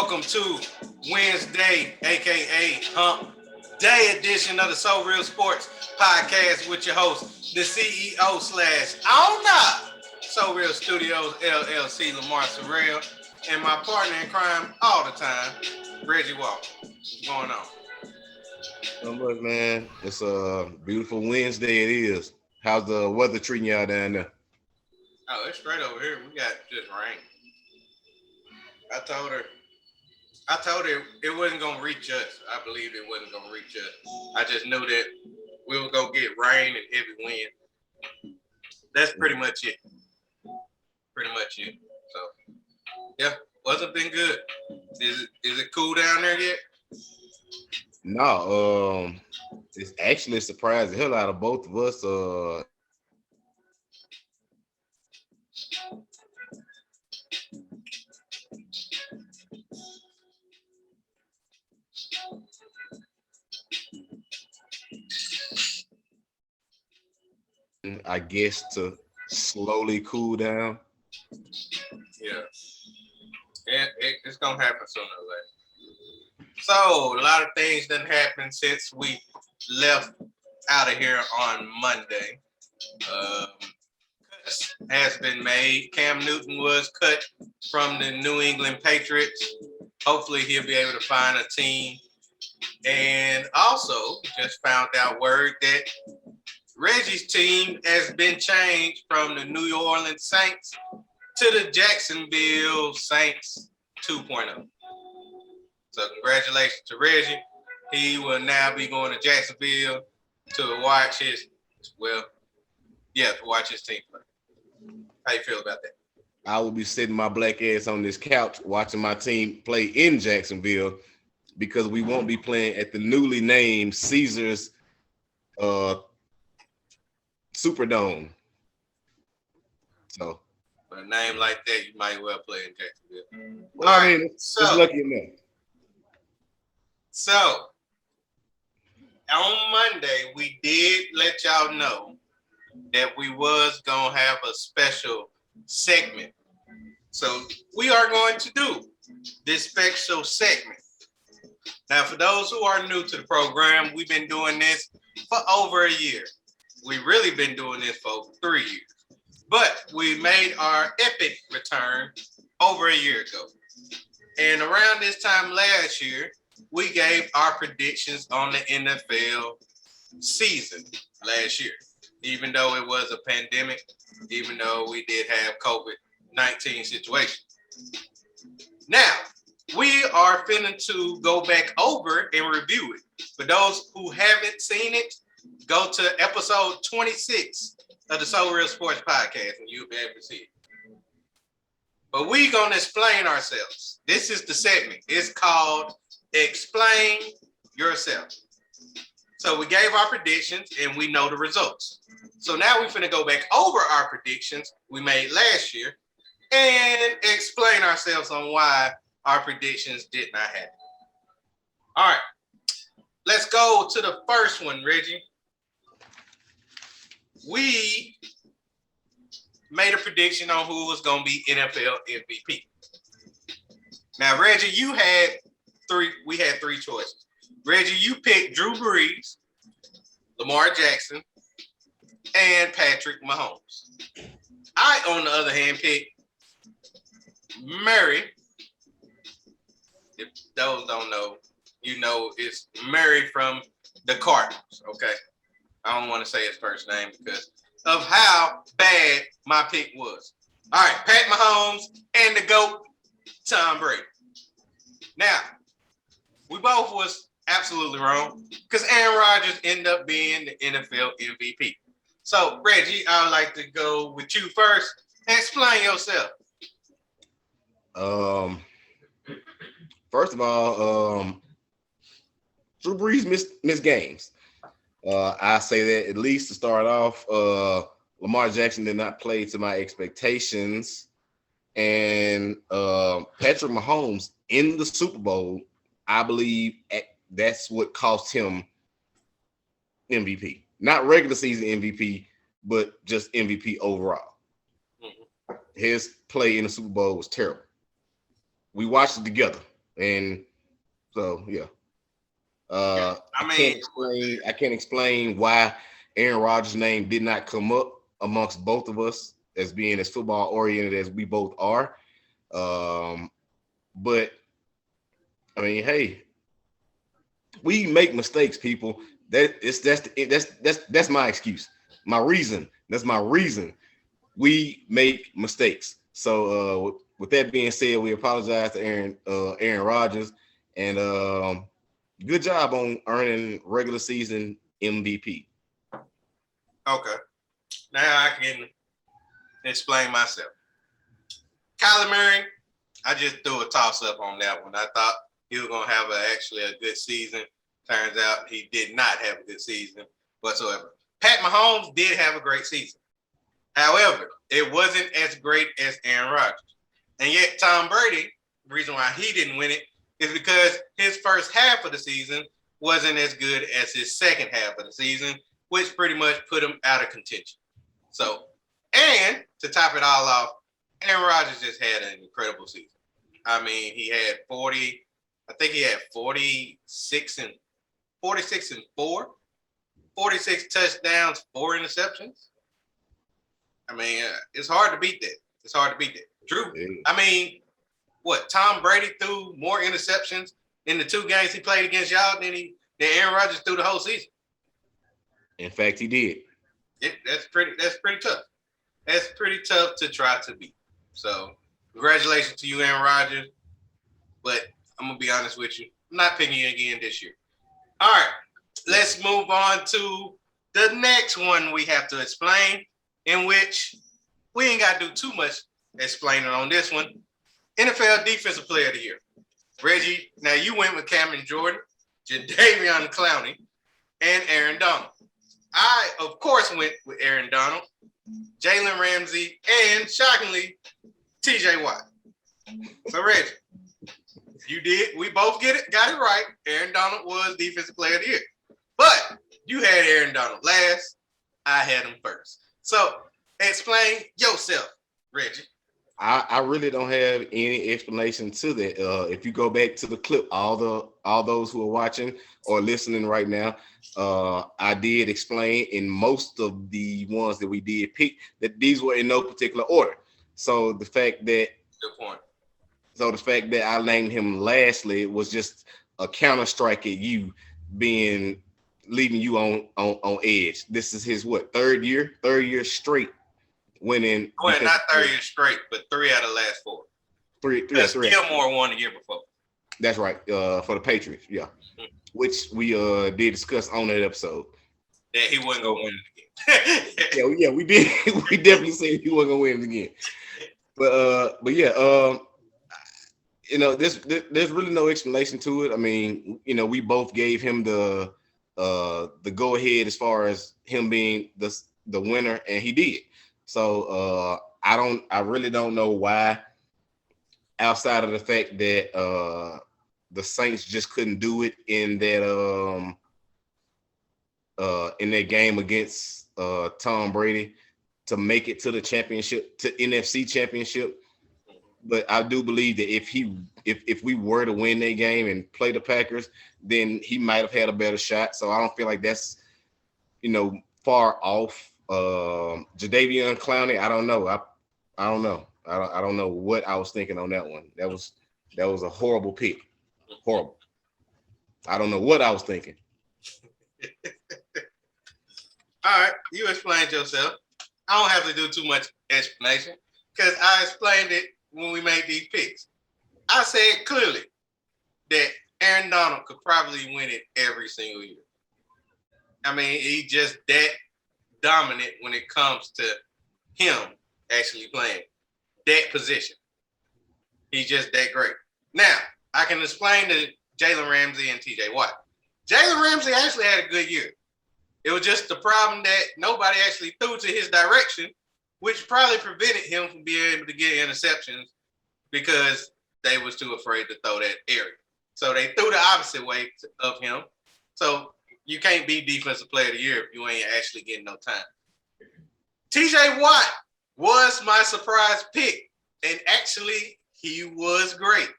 Welcome to Wednesday, aka Hump Day edition of the SoReal Sports Podcast with your host, the CEO / owner, SoReal Studios LLC, Lamar SoReal, and my partner in crime all the time, Reggie Walker. What's going on? Not much, man. It's a beautiful Wednesday. It is. How's the weather treating y'all down there? Oh, it's straight over here. We got just rain. I told her it wasn't gonna reach us. I believed it wasn't gonna reach us. I just knew that we were gonna get rain and heavy wind. That's pretty much it. So yeah, wasn't been good. Is it cool down there yet? No, it's actually surprised the hell out of both of us. I guess to slowly cool down. Yeah. It's gonna happen sooner or later. So a lot of things done happened since we left out of here on Monday. Cuts has been made. Cam Newton was cut from the New England Patriots. Hopefully he'll be able to find a team. And also just found out word that Reggie's team has been changed from the New Orleans Saints to the Jacksonville Saints 2.0. So congratulations to Reggie. He will now be going to Jacksonville to watch his team play. How you feel about that? I will be sitting my black ass on this couch watching my team play in Jacksonville because we won't be playing at the newly named Caesars Superdome. So, with a name like that, you might well play in Jacksonville. Well, I mean, it's lucky enough. So, on Monday, we did let y'all know that we was going to have a special segment. So, we are going to do this special segment. Now, for those who are new to the program, we've been doing this for over a year. We've really been doing this for 3 years. But we made our epic return over a year ago. And around this time last year, we gave our predictions on the NFL season last year. Even though it was a pandemic, even though we did have COVID-19 situation. Now, we are finna to go back over and review it. For those who haven't seen it, go to episode 26 of the SoReal Sports Podcast and you'll be able to see it. But we're going to explain ourselves. This is the segment. It's called Explain Yourself. So we gave our predictions and we know the results. So now we're finna go back over our predictions we made last year and explain ourselves on why our predictions did not happen. All right. Let's go to the first one, Reggie. We made a prediction on who was going to be NFL MVP. Now, Reggie, we had three choices. Reggie, you picked Drew Brees, Lamar Jackson, and Patrick Mahomes. I, on the other hand, picked Murray. If those don't know, you know it's Murray from the Cardinals, okay? I don't want to say his first name because of how bad my pick was. All right, Pat Mahomes and the GOAT, Tom Brady. Now, we both was absolutely wrong because Aaron Rodgers ended up being the NFL MVP. So, Reggie, I would like to go with you first and explain yourself. First of all, Drew Brees missed games. I say that at least to start off. Lamar Jackson did not play to my expectations, and Patrick Mahomes in the Super Bowl, I believe that's what cost him MVP. Not regular season MVP, but just MVP overall. Mm-hmm. His play in the Super Bowl was terrible. We watched it together. And so yeah. I mean, I can't explain why Aaron Rodgers' name did not come up amongst both of us as being as football oriented as we both are. But I mean, hey, we make mistakes, people. That's my excuse. My reason. That's my reason. We make mistakes. So with that being said, we apologize to Aaron Rodgers, and good job on earning regular season MVP. okay. Now I can explain myself. Kyler Murray, I just threw a toss up on that one. I thought he was gonna have actually a good season. Turns out he did not have a good season whatsoever. Pat Mahomes did have a great season. However, it wasn't as great as Aaron Rodgers. And yet Tom Brady, the reason why he didn't win it is because his first half of the season wasn't as good as his second half of the season, which pretty much put him out of contention. So, and to top it all off, Aaron Rodgers just had an incredible season. I mean, he had 40, I think he had 46 and 4, 46 touchdowns, 4 interceptions. I mean, it's hard to beat that. It's hard to beat that. Drew, I mean, what? Tom Brady threw more interceptions in the 2 games he played against y'all than Aaron Rodgers threw the whole season. In fact, he did. That's pretty tough. That's pretty tough to try to beat. So, congratulations to you, Aaron Rodgers. But I'm gonna be honest with you, I'm not picking you again this year. All right, let's move on to the next one we have to explain, in which we ain't got to do too much explaining on this one. NFL Defensive Player of the Year. Reggie, now you went with Cameron Jordan, Jadeveon Clowney, and Aaron Donald. I, of course, went with Aaron Donald, Jalen Ramsey, and shockingly, TJ Watt. So, Reggie, you did. We both got it right. Aaron Donald was Defensive Player of the Year. But you had Aaron Donald last. I had him first. So, explain yourself, Reggie. I really don't have any explanation to that. If you go back to the clip, all those who are watching or listening right now, I did explain in most of the ones that we did pick that these were in no particular order. So the fact that I named him lastly was just a counter strike at you, leaving you on edge. This is his third year straight winning. Well, not 30 years straight, but 3 out of the last 4. Three. Gilmore won the year before. That's right. For the Patriots, yeah. Mm-hmm. Which we did discuss on that episode. Yeah, he wasn't gonna win it again. yeah, we did. We definitely said he wasn't gonna win it again. But yeah, there's really no explanation to it. I mean, we both gave him the go ahead as far as him being the winner, and he did. So I really don't know why, outside of the fact that the Saints just couldn't do it in that game against Tom Brady to make it to the championship, to NFC championship. But I do believe that if we were to win that game and play the Packers, then he might have had a better shot. So I don't feel like that's far off. Jadeveon Clowney, I don't know. I don't know. I don't know what I was thinking on that one. That was a horrible pick. Horrible. I don't know what I was thinking. All right, you explained yourself. I don't have to do too much explanation because I explained it when we made these picks. I said clearly that Aaron Donald could probably win it every single year. I mean, he just that dominant when it comes to him actually playing that position. He's just that great. Now, I can explain to Jalen Ramsey and TJ Watt. Jalen Ramsey actually had a good year. It was just the problem that nobody actually threw to his direction, which probably prevented him from being able to get interceptions because they was too afraid to throw that area. So they threw the opposite way of him. So you can't be Defensive Player of the Year if you ain't actually getting no time. TJ Watt was my surprise pick, and actually he was great.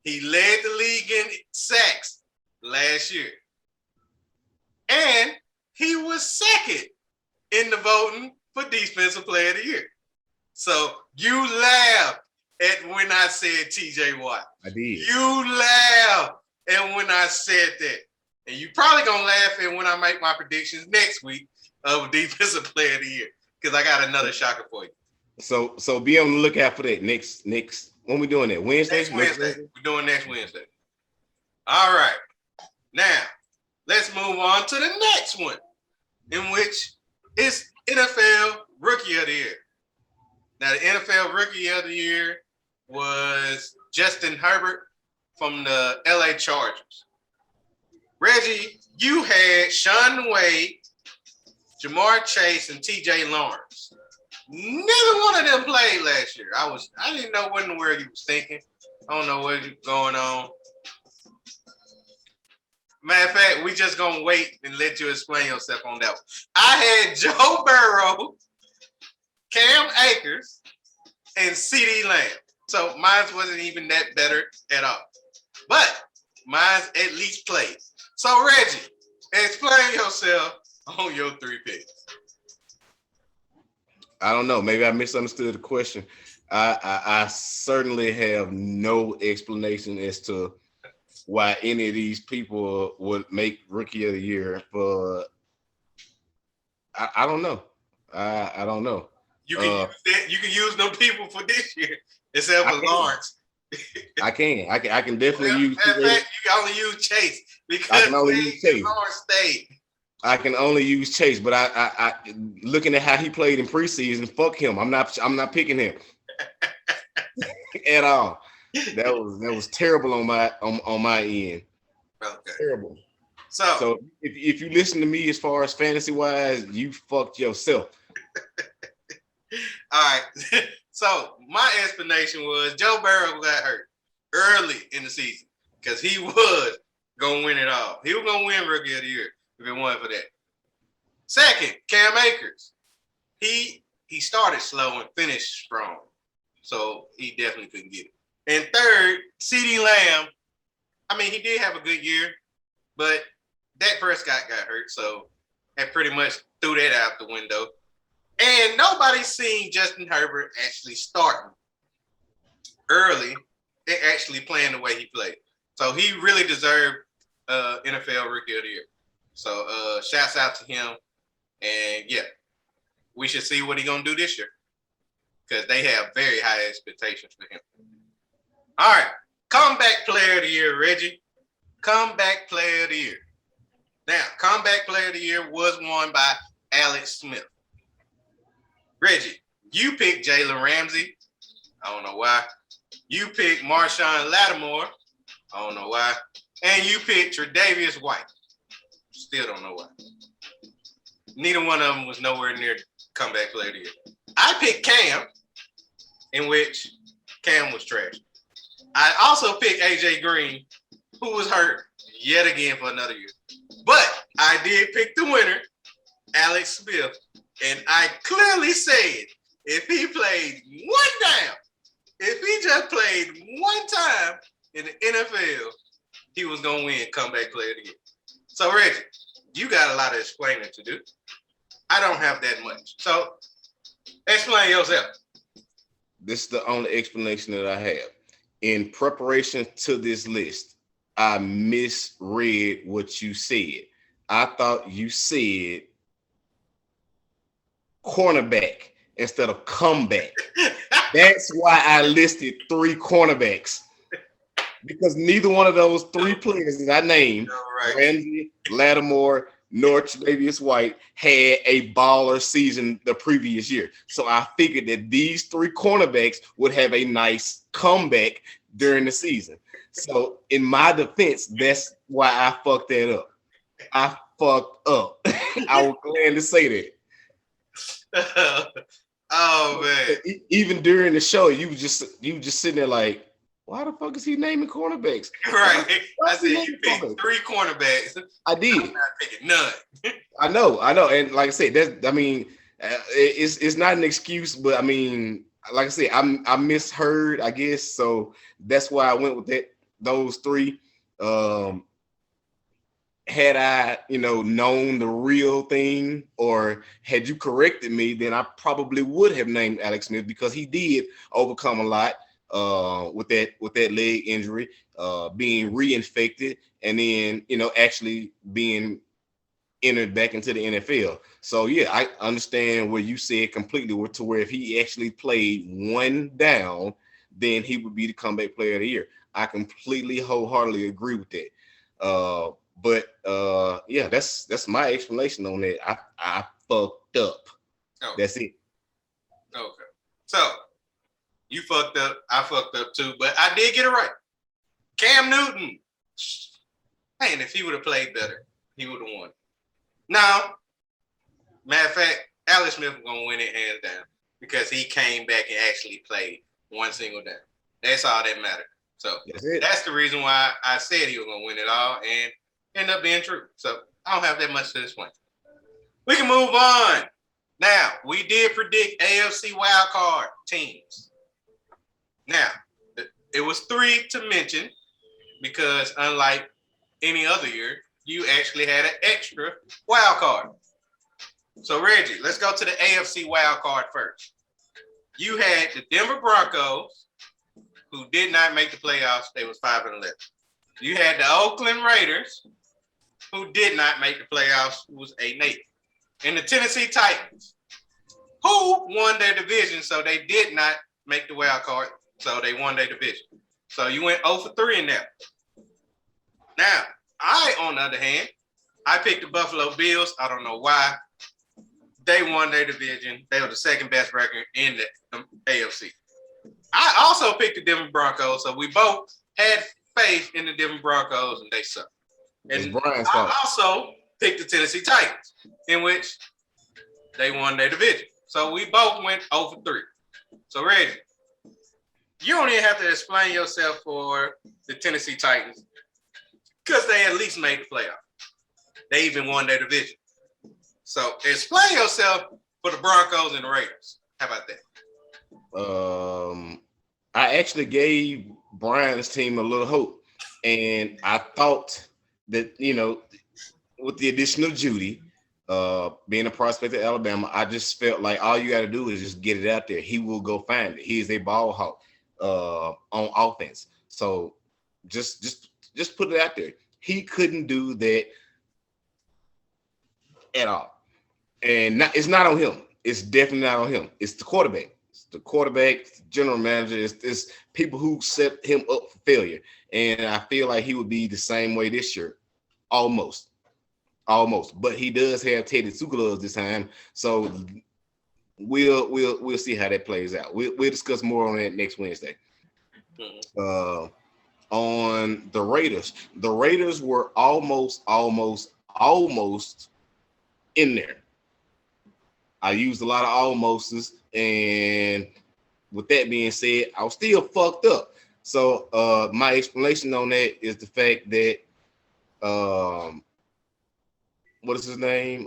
He led the league in sacks last year. And he was second in the voting for Defensive Player of the Year. So you laughed at when I said TJ Watt. I did. You laughed at when I said that. And you probably gonna laugh at when I make my predictions next week of Defensive Player of the Year. Because I got another shocker for you. So be on the lookout for that next when we doing that? Wednesday? Next Wednesday. We're doing next Wednesday. All right. Now, let's move on to the next one, in which is NFL Rookie of the Year. Now, the NFL Rookie of the Year was Justin Herbert from the LA Chargers. Reggie, you had Sean Wade, Jamar Chase, and TJ Lawrence. Neither one of them played last year. I didn't know what in the world you was thinking. I don't know what was going on. Matter of fact, we just gonna wait and let you explain yourself on that one. I had Joe Burrow, Cam Akers, and CeeDee Lamb. So mine wasn't even that better at all. But mine at least played. So Reggie, explain yourself on your 3 picks. I don't know. Maybe I misunderstood the question. I certainly have no explanation as to why any of these people would make Rookie of the Year. But I don't know. I don't know. You can use them people for this year except for Lawrence. I can definitely use. In fact, you can only use Chase because I can only use Chase. Lawrence stayed. I can only use Chase, but I looking at how he played in preseason, fuck him. I'm not picking him at all. That was terrible on my end. Okay. Terrible. So if you listen to me as far as fantasy wise, you fucked yourself. All right. So my explanation was Joe Burrow got hurt early in the season because he was gonna win it all. He was gonna win Rookie of the Year if it wasn't for that. Second, Cam Akers. He started slow and finished strong, so he definitely couldn't get it. And third, CeeDee Lamb. I mean, he did have a good year, but Dak Prescott got hurt, so that pretty much threw that out the window. And nobody's seen Justin Herbert actually starting early and actually playing the way he played. So he really deserved NFL Rookie of the Year. So shouts out to him. And yeah, we should see what he's going to do this year because they have very high expectations for him. All right. Comeback Player of the Year, Reggie. Comeback Player of the Year. Now, Comeback Player of the Year was won by Alex Smith. Reggie, you picked Jalen Ramsey. I don't know why. You picked Marshawn Lattimore. I don't know why. And you picked Tre'Davious White. Still don't know why. Neither one of them was nowhere near Comeback Player of the Year. I picked Cam, in which Cam was trash. I also picked AJ Green, who was hurt yet again for another year. But I did pick the winner, Alex Smith. And I clearly said, if he played one down, if he just played one time in the NFL, he was going to win Comeback Player of the Year. So, Reggie, you got a lot of explaining to do. I don't have that much. So, explain yourself. This is the only explanation that I have. In preparation to this list, I misread what you said. I thought you said cornerback instead of comeback. That's why I listed 3 cornerbacks. Because neither one of those 3 players that I named, Ramsey, Lattimore, nor Tre'Davious White, had a baller season the previous year. So I figured that these 3 cornerbacks would have a nice comeback during the season. So in my defense, that's why I fucked that up. I fucked up. I was glad to say that. Oh man! Even during the show, you was just sitting there like, why the fuck is he naming cornerbacks? Right. I said you picked 3 cornerbacks. I did. I'm not picking none. I know, and like I said, it's not an excuse, but I mean, like I said, I misheard, I guess, so that's why I went with that those three. Had I, known the real thing, or had you corrected me, then I probably would have named Alex Smith, because he did overcome a lot with that leg injury, being reinfected, and then actually being entered back into the NFL. So yeah, I understand what you said completely, to where if he actually played one down, then he would be the comeback player of the year. I completely wholeheartedly agree with that. But yeah, that's my explanation on that. I fucked up. Oh, That's it. okay. So you fucked up. I fucked up too, but I did get it right. Cam Newton. Man, if he would have played better, he would have won. Now, matter of fact, Alex Smith was gonna win it hands down, because he came back and actually played one single down. That's all that mattered. So that's the reason why I said he was gonna win it all, and ended up being true. So I don't have that much to explain. We can move on. Now, we did predict AFC wildcard teams. Now, it was 3 to mention, because unlike any other year, you actually had an extra wild card. So, Reggie, let's go to the AFC wild card first. You had the Denver Broncos, who did not make the playoffs. They was 5-11. You had the Oakland Raiders, who did not make the playoffs, who was 8-8. And the Tennessee Titans, who won their division, so they did not make the wild card, so they won their division. So you went 0 for 3 in there. Now, I, on the other hand, I picked the Buffalo Bills. I don't know why. They won their division. They were the second best record in the AFC. I also picked the Denver Broncos, so we both had faith in the Denver Broncos, and they sucked. And I also picked the Tennessee Titans, in which they won their division. So we both went 0 for 3. So, Reggie, you don't even have to explain yourself for the Tennessee Titans, because they at least made the playoff. They even won their division. So explain yourself for the Broncos and the Raiders. How about that? I actually gave Brian's team a little hope, and I thought that, with the addition of Judy, being a prospect at Alabama, I just felt like all you got to do is just get it out there. He will go find it. He is a ball hawk on offense. So just put it out there. He couldn't do that at all. And it's not on him. It's definitely not on him. It's the quarterback. It's the quarterback, it's the general manager. It's people who set him up for failure. And I feel like he would be the same way this year. Almost. But he does have Teddy Two Gloves this time. So we'll see how that plays out. We'll discuss more on that next Wednesday. On the Raiders were almost in there. I used a lot of almostes, and with that being said, I was still fucked up. So my explanation on that is the fact that what is his name?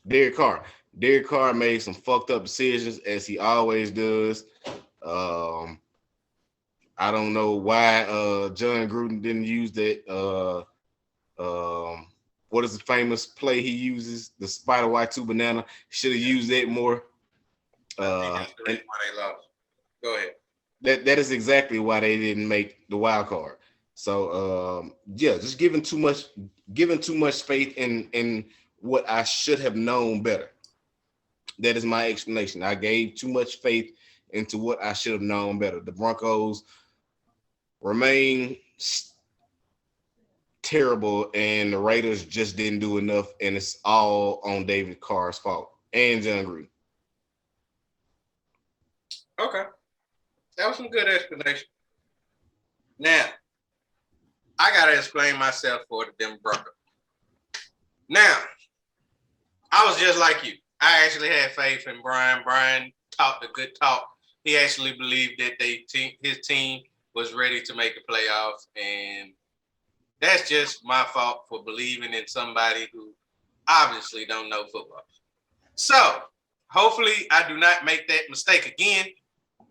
Derek Carr. Derek Carr made some fucked up decisions, as he always does. I don't know why John Gruden didn't use that. What is the famous play he uses? The spider Y2 banana. Should have used that more. that's the reason why they lost. Go ahead. That is exactly why they didn't make the wild card. So just giving too much faith in what I should have known better. That is my explanation. I gave too much faith into what I should have known better. The Broncos remain terrible, and the Raiders just didn't do enough, and it's all on David Carr's fault and John Gruden. Okay. That was some good explanation. Now, I got to explain myself for the Denver Broncos. Now, I was just like you. I actually had faith in Brian. Brian talked a good talk. He actually believed that his team was ready to make the playoffs, and that's just my fault for believing in somebody who obviously don't know football. So hopefully I do not make that mistake again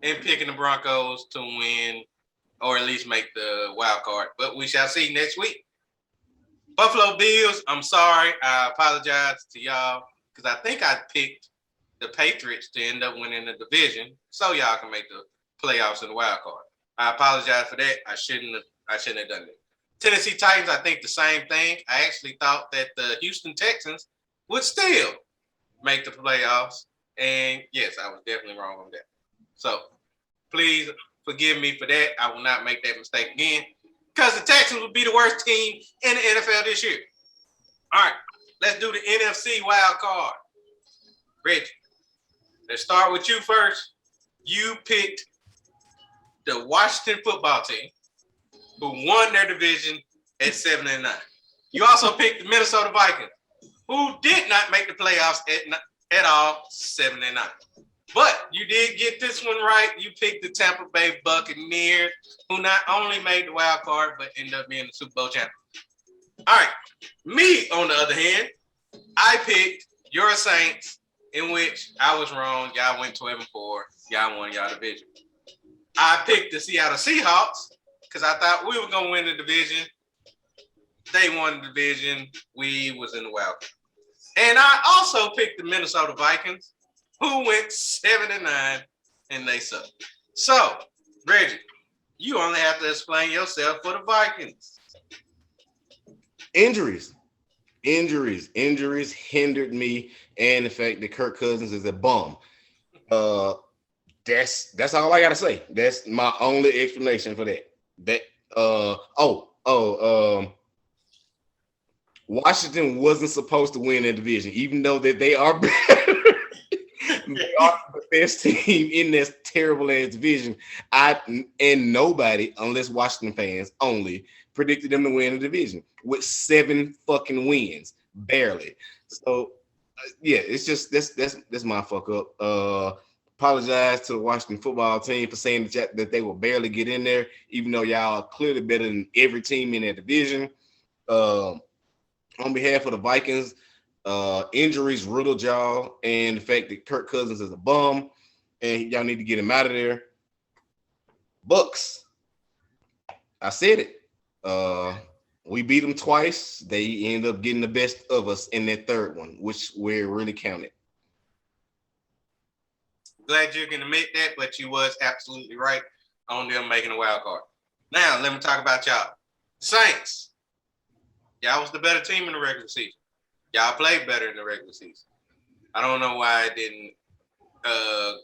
in picking the Broncos to win or at least make the wild card. But we shall see next week. Buffalo Bills, I'm sorry. I apologize to y'all because I think I picked the Patriots to end up winning the division so y'all can make the playoffs in the wild card. I apologize for that. I shouldn't have done it. Tennessee Titans, I think the same thing. I actually thought that the Houston Texans would still make the playoffs. And yes, I was definitely wrong on that. So please forgive me for that. I will not make that mistake again because the Texans will be the worst team in the NFL this year. All right, let's do the NFC wild card. Reggie, let's start with you first. You picked the Washington football team, who won their division at 7-9. You also picked the Minnesota Vikings, who did not make the playoffs at all, 7-9. But you did get this one right. You picked the Tampa Bay Buccaneers, who not only made the wild card, but ended up being the Super Bowl champion. All right. Me, on the other hand, I picked your Saints, in which I was wrong. Y'all went 12-4. Y'all won y'all division. I picked the Seattle Seahawks because I thought we were going to win the division. They won the division. We was in the wild card. And I also picked the Minnesota Vikings, who went 7-9, and they suck. So, Reggie, you only have to explain yourself for the Vikings. Injuries hindered me, and the fact that Kirk Cousins is a bum. That's all I gotta say. That's my only explanation for that. Washington wasn't supposed to win the division, even though that they are better. They are the best team in this terrible ass division. And nobody, unless Washington fans only, predicted them to win the division with 7 fucking wins, barely. So yeah, it's just that's my fuck up. Apologize to the Washington football team for saying that they will barely get in there, even though y'all are clearly better than every team in that division. On behalf of the Vikings, injuries riddled y'all, and the fact that Kirk Cousins is a bum, and y'all need to get him out of there. Bucks, I said it. We beat them twice. They end up getting the best of us in that third one, which where it really counted. Glad you can admit that, but you was absolutely right on them making a wild card. Now, let me talk about y'all. Saints. Y'all was the better team in the regular season. Y'all played better in the regular season. I don't know why it didn't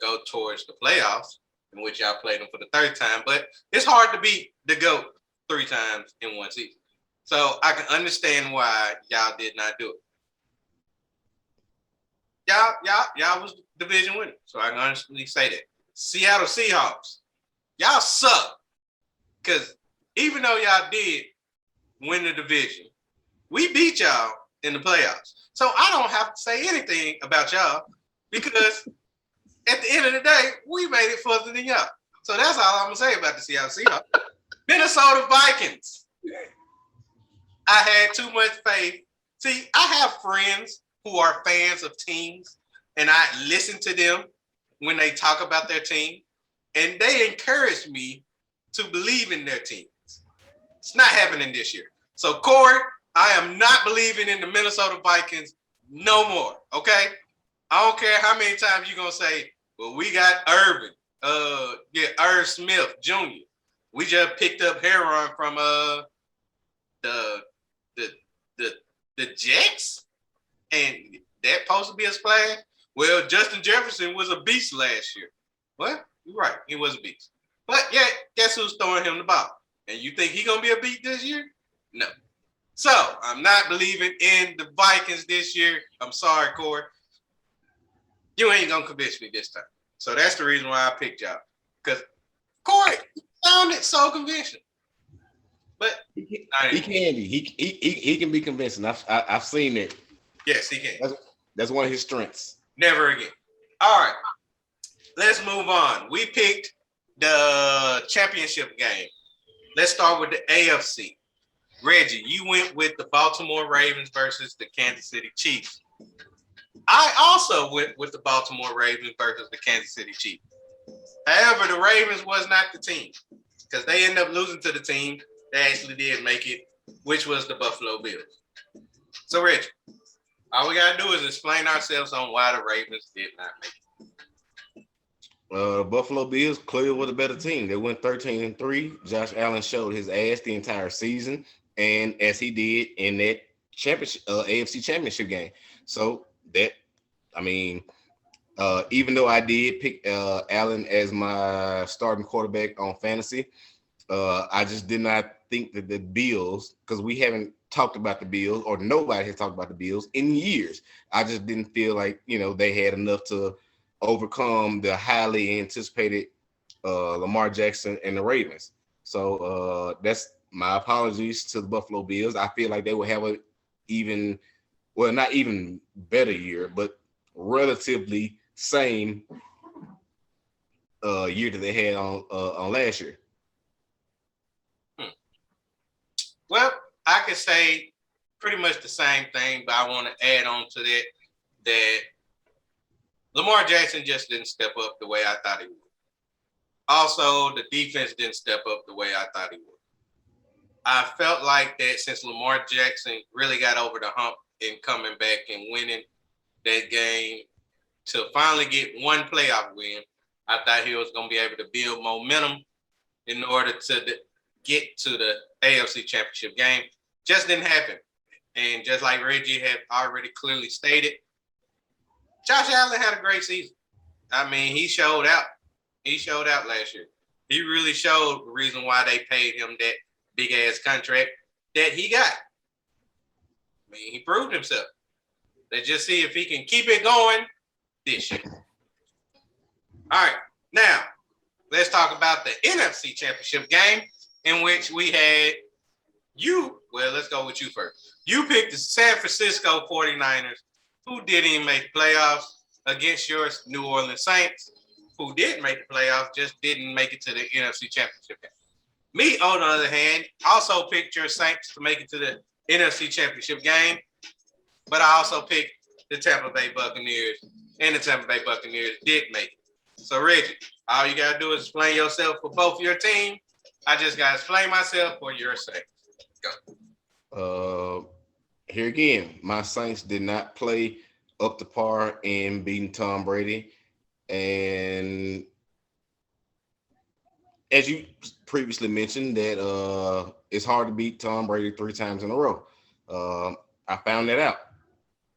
go towards the playoffs, in which y'all played them for the third time, but it's hard to beat the GOAT 3 times in one season. So I can understand why y'all did not do it. Y'all was division winning. So I can honestly say that. Seattle Seahawks, y'all suck. Because even though y'all did win the division, we beat y'all in the playoffs. So I don't have to say anything about y'all because at the end of the day, we made it further than y'all. So that's all I'm going to say about the Seattle Seahawks. Minnesota Vikings. I had too much faith. See, I have friends who are fans of teams, and I listen to them when they talk about their team, and they encourage me to believe in their teams. It's not happening this year. So, Corey, I am not believing in the Minnesota Vikings no more, okay? I don't care how many times you're going to say, well, we got Irvin, Irv Smith Jr. We just picked up Heron from the Jets, and that supposed to be a splash. Well, Justin Jefferson was a beast last year. Well, you're right, he was a beast. But yeah, guess who's throwing him the ball? And you think he's gonna be a beast this year? No. So I'm not believing in the Vikings this year. I'm sorry, Corey. You ain't gonna convince me this time. So that's the reason why I picked y'all. Because Corey sounded so convincing. But he can be. He can be convincing. I've seen it. Yes, he can. That's one of his strengths. Never again. All right. Let's move on. We picked the championship game. Let's start with the AFC. Reggie, you went with the Baltimore Ravens versus the Kansas City Chiefs. I also went with the Baltimore Ravens versus the Kansas City Chiefs. However, the Ravens was not the team. because they ended up losing to the team that actually did make it, which was the Buffalo Bills. So, Reggie, all we got to do is explain ourselves on why the Ravens did not make it. Buffalo Bills clearly were the better team. They went 13-3. Josh Allen showed his ass the entire season, and as he did in that championship, AFC Championship game. So that, I mean, even though I did pick Allen as my starting quarterback on fantasy, I just did not think that the Bills, because we haven't talked about the Bills, or nobody has talked about the Bills in years. I just didn't feel like, they had enough to overcome the highly anticipated Lamar Jackson and the Ravens. So that's my apologies to the Buffalo Bills. I feel like they will have not even better year, but relatively same year that they had on last year. Well, I could say pretty much the same thing, but I want to add on to that Lamar Jackson just didn't step up the way I thought he would. Also, the defense didn't step up the way I thought he would. I felt like that since Lamar Jackson really got over the hump in coming back and winning that game to finally get one playoff win, I thought he was going to be able to build momentum in order to get to the AFC Championship game. Just didn't happen. And just like Reggie had already clearly stated, Josh Allen had a great season. I mean, he showed out. He showed out last year. He really showed the reason why they paid him that big-ass contract that he got. I mean, he proved himself. Let's just see if he can keep it going this year. All right. Now, let's talk about the NFC Championship game in which we had you. Well, let's go with you first. You picked the San Francisco 49ers, who didn't even make the playoffs, against your New Orleans Saints, who did make the playoffs, just didn't make it to the NFC Championship game. Me, on the other hand, also picked your Saints to make it to the NFC Championship game, but I also picked the Tampa Bay Buccaneers, and the Tampa Bay Buccaneers did make it. So, Reggie, all you got to do is explain yourself for both your team. I just got to explain myself for your Saints. Go. Here again, my Saints did not play up to par in beating Tom Brady. And as you previously mentioned, that it's hard to beat Tom Brady 3 times in a row. I found that out.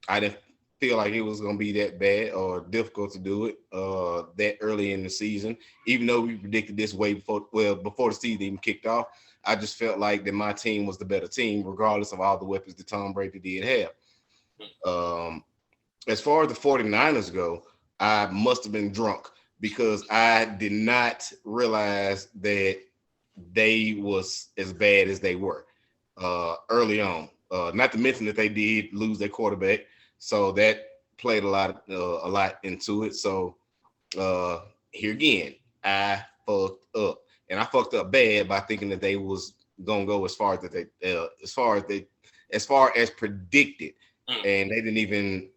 I didn't feel like it was going to be that bad or difficult to do it that early in the season, even though we predicted this way before the season even kicked off. I just felt like that my team was the better team, regardless of all the weapons that Tom Brady did have. As far as the 49ers go, I must have been drunk because I did not realize that they was as bad as they were early on. Not to mention that they did lose their quarterback, so that played a lot into it. So here again, I fucked up, and I fucked up bad by thinking that they was gonna go as far as predicted, and they didn't even.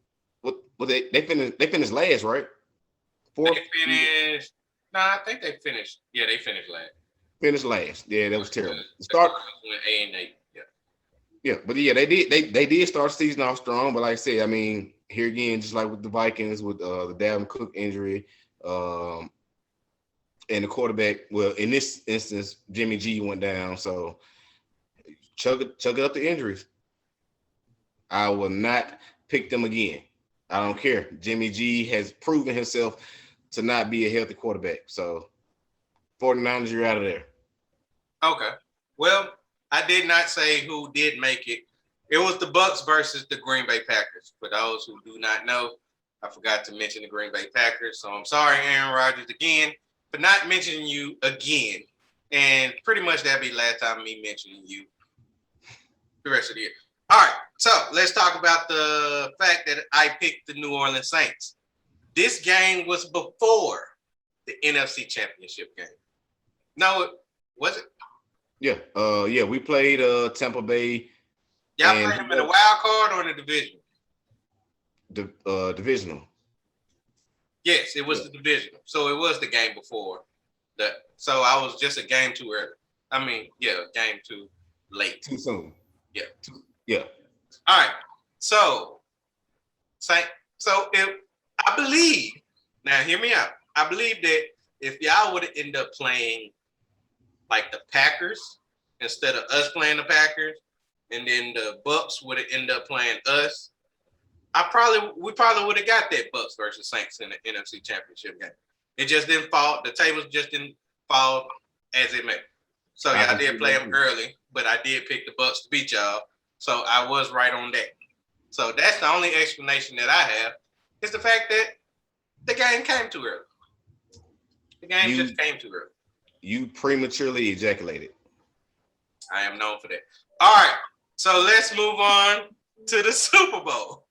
They finished last, right? Fourth? They finished. No, I think they finished. Yeah, they finished last. Finished last. Yeah, that was terrible. Start with 8-8. Yeah. Yeah, but yeah, they did start the season off strong. But like I said, I mean, here again, just like with the Vikings, with the Dalvin Cook injury, and the quarterback. Well, in this instance, Jimmy G went down. So chug it up the injuries. I will not pick them again. I don't care. Jimmy G has proven himself to not be a healthy quarterback. So 49ers, you're out of there. Okay. Well, I did not say who did make it. It was the Bucs versus the Green Bay Packers. For those who do not know, I forgot to mention the Green Bay Packers. So I'm sorry, Aaron Rodgers, again, for not mentioning you again. And pretty much that'll be the last time me mentioning you the rest of the year. All right, so let's talk about the fact that I picked the New Orleans Saints. This game was before the NFC Championship game. No, was it? Yeah. We played Tampa Bay. Y'all played them in the wild card or in the division? Divisional. Yes, it was the divisional. So it was the game before So I was just a game too early. I mean, yeah, a game too late. Too soon. Yeah. Yeah. All right. So if I believe, now hear me out. I believe that if y'all would have ended up playing like the Packers instead of us playing the Packers, and then the Bucks would have ended up playing us, we probably would have got that Bucks versus Saints in the NFC Championship game. It just didn't fall. The tables just didn't fall as it may. So yeah, I did play them early, but I did pick the Bucks to beat y'all. So I was right on that. So that's the only explanation that I have is the fact that the game came too early. The game just came too early. You prematurely ejaculated. I am known for that. All right. So let's move on to the Super Bowl.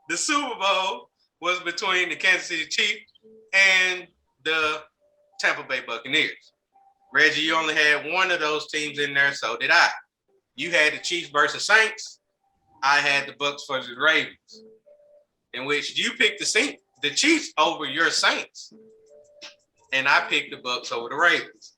The Super Bowl was between the Kansas City Chiefs and the Tampa Bay Buccaneers. Reggie, you only had one of those teams in there, so did I. You had the Chiefs versus Saints. I had the Bucks versus Ravens, in which you picked the Chiefs over your Saints, and I picked the Bucks over the Ravens.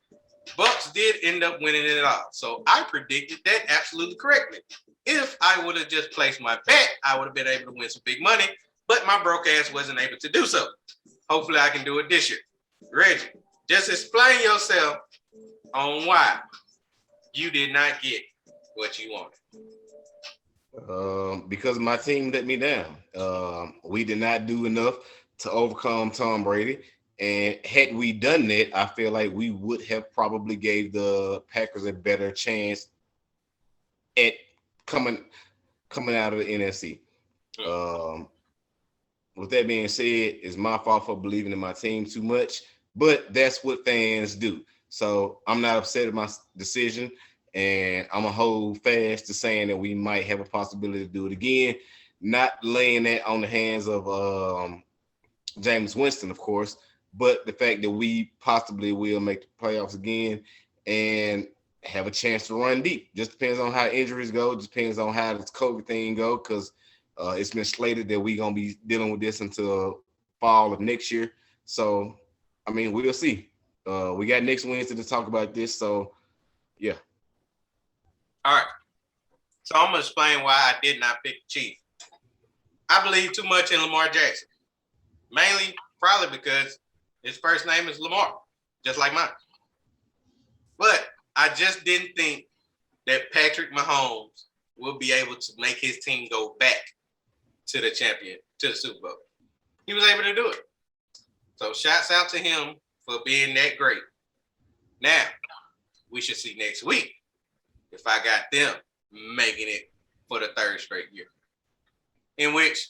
Bucks did end up winning it all, so I predicted that absolutely correctly. If I would have just placed my bet, I would have been able to win some big money, but my broke ass wasn't able to do so. Hopefully, I can do it this year. Reggie, just explain yourself on why you did not get what you wanted. Because my team let me down. We did not do enough to overcome Tom Brady. And had we done that, I feel like we would have probably gave the Packers a better chance at coming out of the NFC. With that being said, it's my fault for believing in my team too much, but that's what fans do. So I'm not upset at my decision, and I'm going to hold fast to saying that we might have a possibility to do it again, not laying that on the hands of Jameis Winston, of course, but the fact that we possibly will make the playoffs again and have a chance to run deep. Just depends on how injuries go. Just depends on how this COVID thing go, because it's been slated that we're going to be dealing with this until fall of next year. So, I mean, we'll see. We got next Wednesday to talk about this, so, yeah. All right. So I'm going to explain why I did not pick the Chiefs. I believe too much in Lamar Jackson. Mainly, probably because his first name is Lamar, just like mine. But I just didn't think that Patrick Mahomes will be able to make his team go back to the Super Bowl. He was able to do it. So shouts out to him for being that great. Now, we should see next week if I got them making it for the third straight year. In which,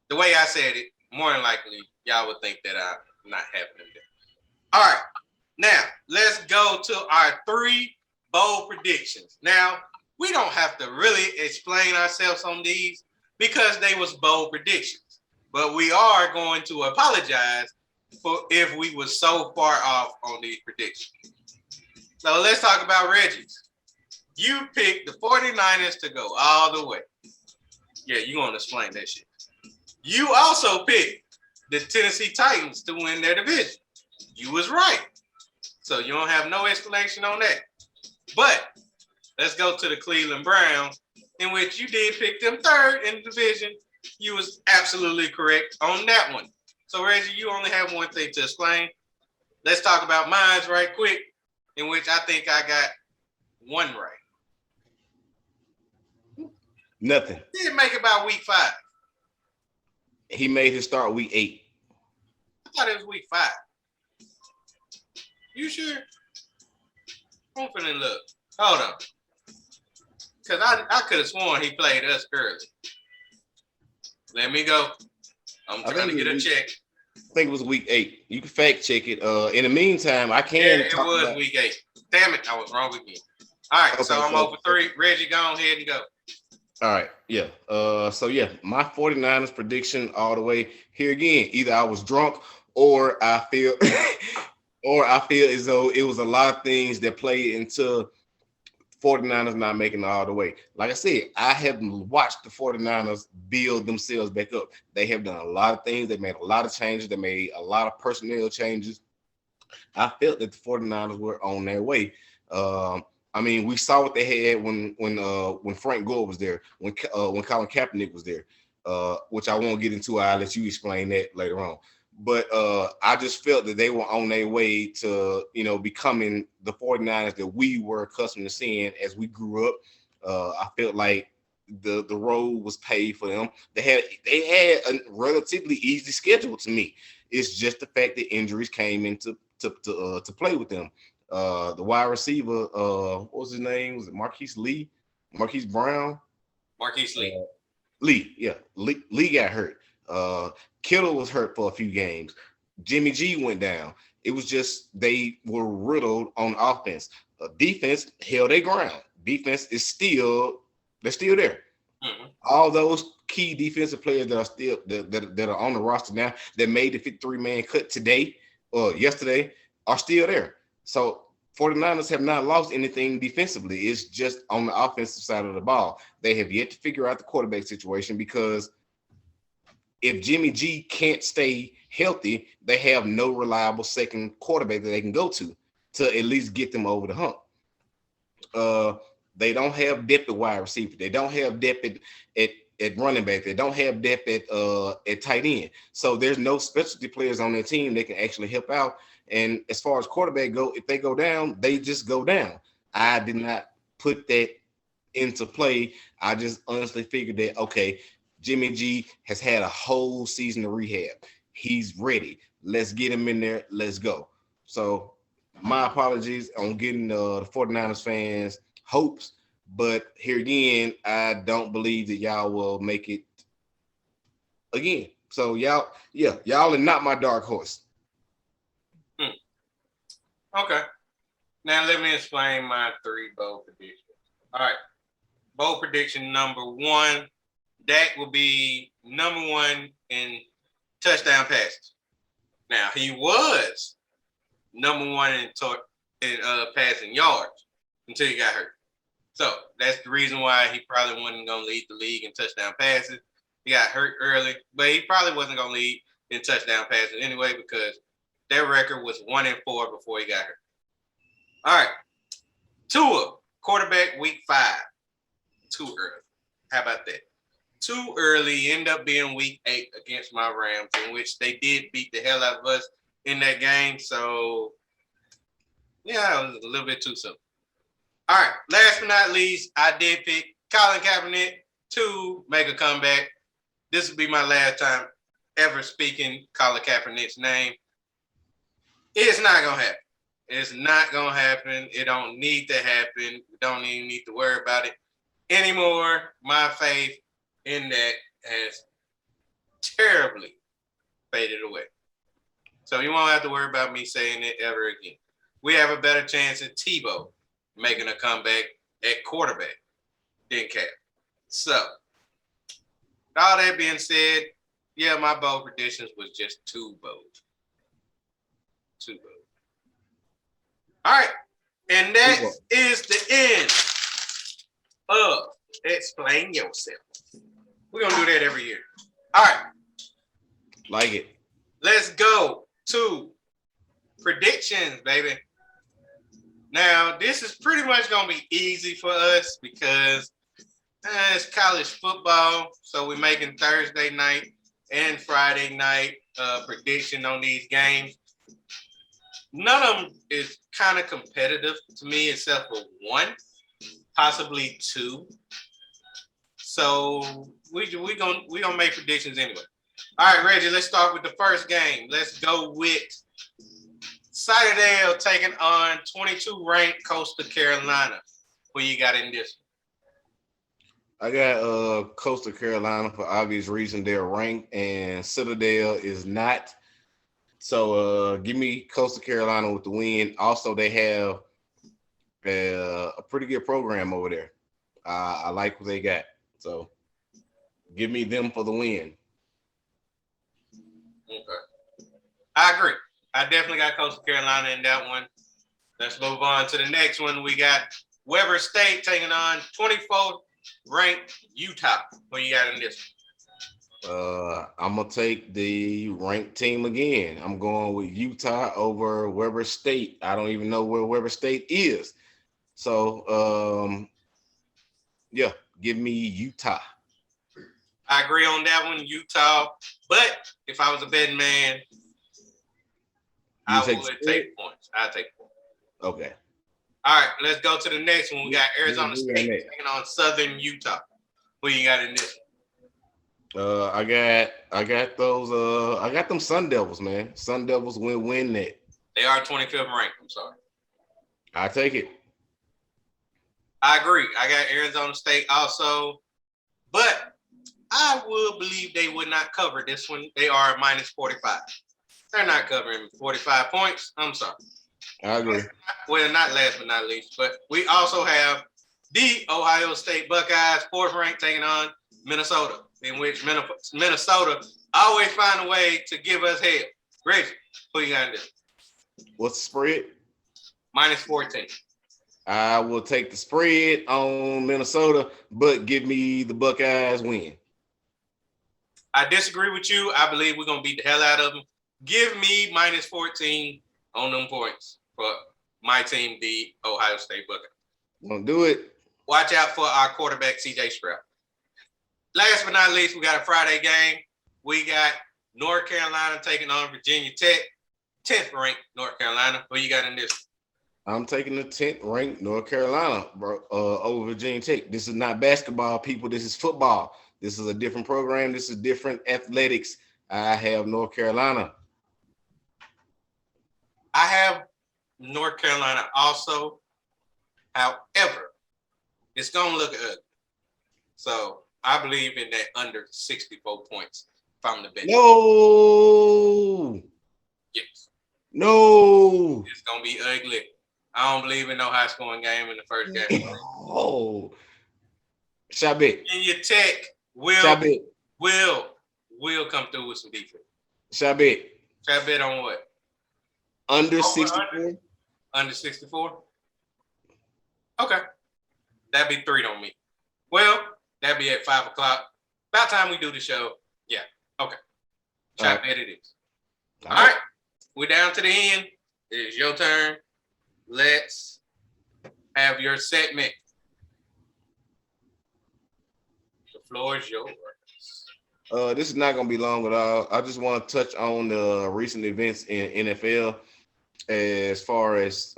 the way I said it, more than likely, y'all would think that I'm not having them. All right. Now, let's go to our 3 bold predictions. Now, we don't have to really explain ourselves on these because they was bold predictions. But we are going to apologize for if we were so far off on these predictions. So let's talk about Reggie's. You picked the 49ers to go all the way. Yeah, you're going to explain that shit. You also picked the Tennessee Titans to win their division. You was right. So you don't have no explanation on that. But let's go to the Cleveland Browns, in which you did pick them third in the division. You was absolutely correct on that one. So Reggie, you only have one thing to explain. Let's talk about mine right quick, in which I think I got one right. Nothing. He didn't make it by week 5. He made his start week 8. I thought it was week 5. You sure? I'm finna look. Hold on. Because I could have sworn he played us early. Let me go. I'm trying to get a check. I think it was week 8. You can fact check it. In the meantime, I can. Yeah, it was week 8. Damn it, I was wrong again. All right, okay, so I'm over 3. Reggie, go ahead and go. All right, yeah. So yeah, my 49ers prediction all the way. Here again, either I was drunk or I feel as though it was a lot of things that played into 49ers not making it all the way. Like I said, I have watched the 49ers build themselves back up. They have done a lot of things. They made a lot of changes. They made a lot of personnel changes. I felt that the 49ers were on their way. I mean, we saw what they had when Frank Gore was there, when Colin Kaepernick was there, which I won't get into. I'll let you explain that later on. But I just felt that they were on their way to, becoming the 49ers that we were accustomed to seeing as we grew up. I felt like the road was paved for them. They had a relatively easy schedule to me. It's just the fact that injuries came into to play with them. The wide receiver, what was his name? Was it Marquise Lee? Marquise Brown? Marquise Lee. Lee, yeah. Lee got hurt. Kittle was hurt for a few games. Jimmy G went down. It was just they were riddled on offense. Defense held their ground. Defense is they're still there. Mm-hmm. All those key defensive players that are still that are on the roster now that made the 53-man cut today or yesterday are still there. So 49ers have not lost anything defensively. It's just on the offensive side of the ball. They have yet to figure out the quarterback situation because if Jimmy G can't stay healthy, they have no reliable second quarterback that they can go to at least get them over the hump. They don't have depth at wide receiver. They don't have depth at running back. They don't have depth at tight end. So there's no specialty players on their team that can actually help out. And as far as quarterback go, if they go down, they just go down. I did not put that into play. I just honestly figured that, okay, Jimmy G has had a whole season of rehab. He's ready. Let's get him in there. Let's go. So my apologies on getting the 49ers fans hopes, but here again, I don't believe that y'all will make it again. So y'all are not my dark horse. Okay. Now let me explain my 3 bold predictions. All right. Bold prediction number 1, Dak will be number 1 in touchdown passes. Now he was number 1 in passing yards until he got hurt. So that's the reason why he probably wasn't going to lead the league in touchdown passes. He got hurt early, but he probably wasn't going to lead in touchdown passes anyway because their record was 1-4 before he got hurt. All right. Tua, quarterback week 5. Too early. How about that? Too early. End up being week 8 against my Rams, in which they did beat the hell out of us in that game. So, yeah, it was a little bit too soon. All right. Last but not least, I did pick Colin Kaepernick to make a comeback. This will be my last time ever speaking Colin Kaepernick's name. It's not going to happen. It's not going to happen. It don't need to happen. We don't even need to worry about it anymore. My faith in that has terribly faded away. So you won't have to worry about me saying it ever again. We have a better chance at Tebow making a comeback at quarterback than Cap. So, all that being said, yeah, my bold predictions was just too bold. Too bold. All right. And that is the end of Explain Yourself. We're going to do that every year. All right. Like it. Let's go to predictions, baby. Now, this is pretty much going to be easy for us because it's college football. So we're making Thursday night and Friday night prediction on these games. None of them is kind of competitive to me except for 1, possibly 2. So we gonna make predictions anyway. All right, Reggie, let's start with the first game. Let's go with Citadel taking on 22 ranked Coastal Carolina. Who you got in this one? I got Coastal Carolina for obvious reason. They're ranked and Citadel is not. So give me Coastal Carolina with the win. Also, they have a pretty good program over there. I like what they got. So give me them for the win. Okay. I agree. I definitely got Coastal Carolina in that one. Let's move on to the next one. We got Weber State taking on 24th ranked Utah. What you got in this I'm gonna take the ranked team again. I'm going with Utah over Weber State. I don't even know where Weber State is. So yeah, give me Utah. I agree on that one, Utah. But if I was a betting man, I would take points. I'd take points. Okay. All right, let's go to the next one. We got Arizona State taking on Southern Utah. Who you got in this? I got those. I got them Sun Devils, man. Sun Devils win that. They are 25th ranked. I'm sorry. I take it. I agree. I got Arizona State also, but I would believe they would not cover this one. They are minus 45. They're not covering 45 points. I'm sorry. I agree. Well, not last but not least, but we also have the Ohio State Buckeyes, 4th ranked, taking on Minnesota, in which Minnesota always find a way to give us hell. Reggie, who you got in this? What's the spread? Minus 14. I will take the spread on Minnesota, but give me the Buckeyes win. I disagree with you. I believe we're going to beat the hell out of them. Give me minus 14 on them points for my team, the Ohio State Buckeyes. Gonna do it. Watch out for our quarterback, CJ Stroud. Last but not least, we got a Friday game. We got North Carolina taking on Virginia Tech. 10th ranked North Carolina. Who you got in this? I'm taking the 10th ranked North Carolina over Virginia Tech. This is not basketball, people. This is football. This is a different program. This is different athletics. I have North Carolina. I have North Carolina also. However, it's going to look ugly. So I believe in that under 64 points from the bench. No. Yes. No. It's going to be ugly. I don't believe in no high scoring game in the first game. Oh. Shabit. Virginia Tech will come through with some defense. Shabit. Shabit on what? Under 64? Under 64? Okay. That'd be 3 on me. Well, that'd be at 5 o'clock. About time we do the show. Yeah. Okay. Shot bet it is. All right. We're down to the end. It's your turn. Let's have your segment. The floor is yours. This is not going to be long at all. I just want to touch on the recent events in NFL as far as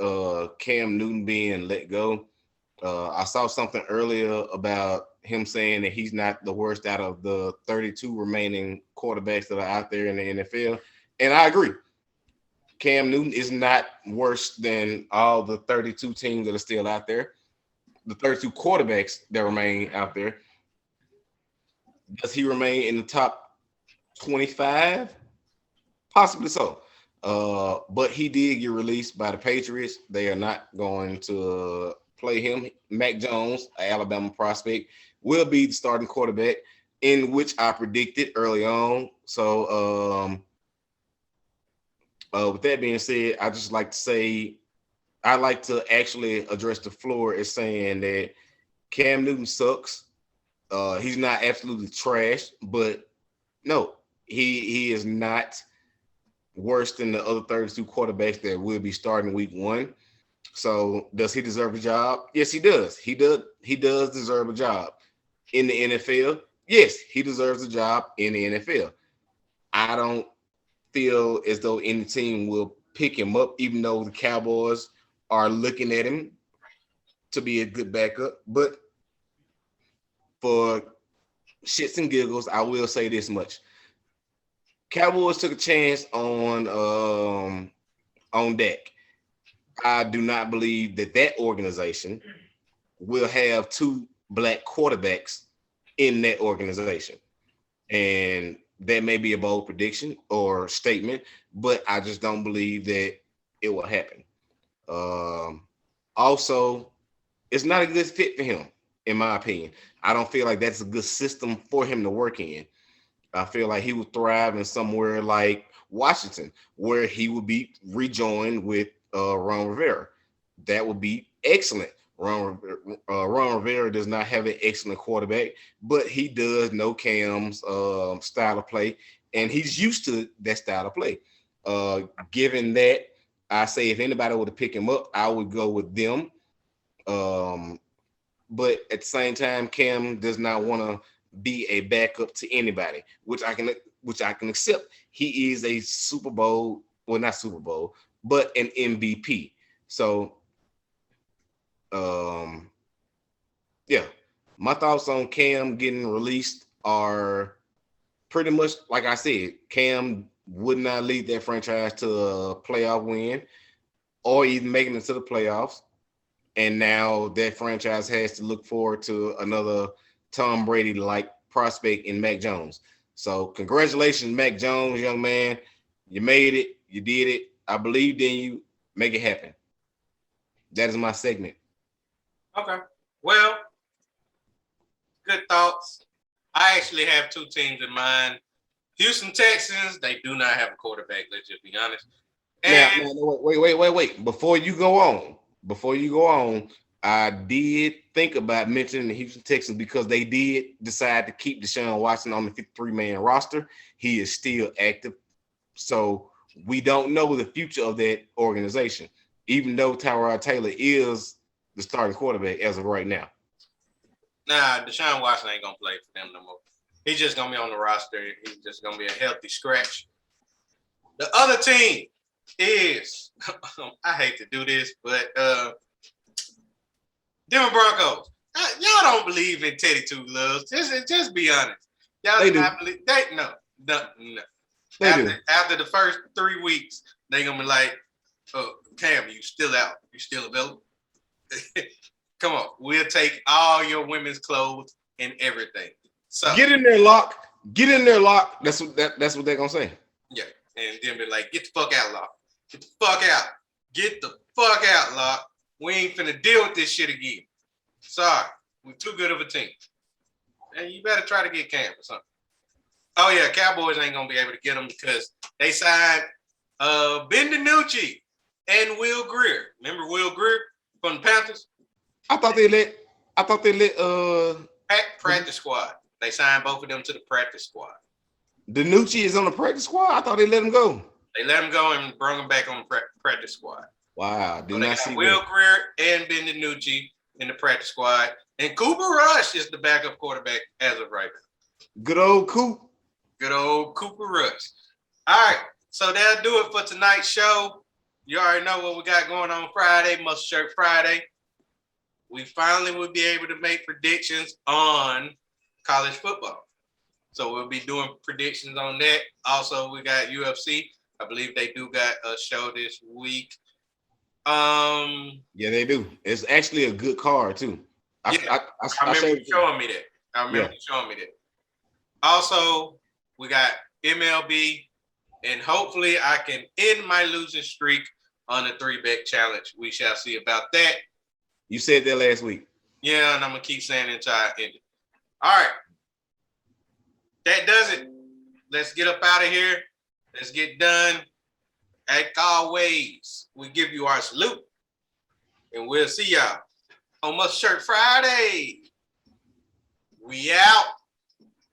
Cam Newton being let go. I saw something earlier about him saying that he's not the worst out of the 32 remaining quarterbacks that are out there in the NFL. And I agree. Cam Newton is not worse than all the 32 teams that are still out there. The 32 quarterbacks that remain out there. Does he remain in the top 25? Possibly so. But he did get released by the Patriots. They are not going to play him. Mac Jones, an Alabama prospect, will be the starting quarterback, in which I predicted early on. So with that being said, I just like to say, I like to actually address the floor as saying that Cam Newton sucks. He's not absolutely trash, but no, he is not worse than the other 32 quarterbacks that will be starting week 1. So does he deserve a job? Yes, he does. He does deserve a job in the NFL. Yes, he deserves a job in the NFL. I don't feel as though any team will pick him up, even though the Cowboys are looking at him to be a good backup. But for shits and giggles, I will say this much. Cowboys took a chance on Dak. I do not believe that organization will have 2 black quarterbacks in that organization. And that may be a bold prediction or statement, but I just don't believe that it will happen. Also, it's not a good fit for him, in my opinion. I don't feel like that's a good system for him to work in. I feel like he would thrive in somewhere like Washington, where he would be rejoined with Ron Rivera. That would be excellent Ron Rivera does not have an excellent quarterback, but he does know Cam's style of play, and he's used to that style of play. Given that, I say if anybody were to pick him up, I would go with them. But at the same time, Cam does not want to be a backup to anybody, which I can accept. He is a Super Bowl, well, not Super Bowl, but an MVP. So, yeah, my thoughts on Cam getting released are pretty much like I said. Cam would not lead that franchise to a playoff win or even making it to the playoffs. And now that franchise has to look forward to another Tom Brady-like prospect in Mac Jones. So congratulations, Mac Jones, young man. You made it. You did it. I believed in you. Make it happen. That is my segment. Okay. Well, good thoughts. I actually have two teams in mind. Houston Texans, they do not have a quarterback, let's just be honest. And Now, wait. Before you go on, I did think about mentioning the Houston Texans because they did decide to keep Deshaun Watson on the 53-man roster. He is still active. So we don't know the future of that organization, even though Tyrod Taylor is the starting quarterback as of right now. nah, Deshaun Watson ain't going to play for them no more. He's just going to be on the roster. He's just going to be a healthy scratch. The other team is, I hate to do this, but Denver Broncos. Y'all don't believe in Teddy Two Gloves. Just be honest. Y'all They do do. not believe. No. They do. After the first 3 weeks, they gonna be like, "Oh, Cam, you still out? You still available? Come on, we'll take all your women's clothes and everything." So Get in there, Lock. Get in there, Lock. That's what they're gonna say. yeah, and then be like, "Get the fuck out, Lock. Get the fuck out. Get the fuck out, Lock. We ain't finna deal with this shit again. Sorry, we're too good of a team. And you better try to get Cam or something." Oh yeah, Cowboys ain't gonna be able to get them because they signed Ben DiNucci and Will Greer. Remember Will Greer from the Panthers? I thought they let Practice squad. They signed both of them to the practice squad. DiNucci is on the practice squad. I thought they let him go. They let him go and brought him back on the practice squad. Wow, So they got Will Greer and Ben DiNucci in the practice squad, and Cooper Rush is the backup quarterback as of right now. Good old Coop. Good old Cooper Rush. All right, so that'll do it for tonight's show. You already know what we got going on Friday, Must Shirt Friday. We finally will be able to make predictions on college football. So we'll be doing predictions on that. Also, we got UFC. I believe they do got a show this week. Yeah, they do. It's actually a good card too. I remember you showing me that. Also, we got MLB, and hopefully I can end my losing streak on the 3-bet challenge. We shall see about that. You said that last week. Yeah, and I'm going to keep saying it until I end it. All right. That does it. Let's get up out of here. Let's get done. As always, we give you our salute, and we'll see y'all on Must Shirt Friday. We out.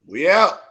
We out.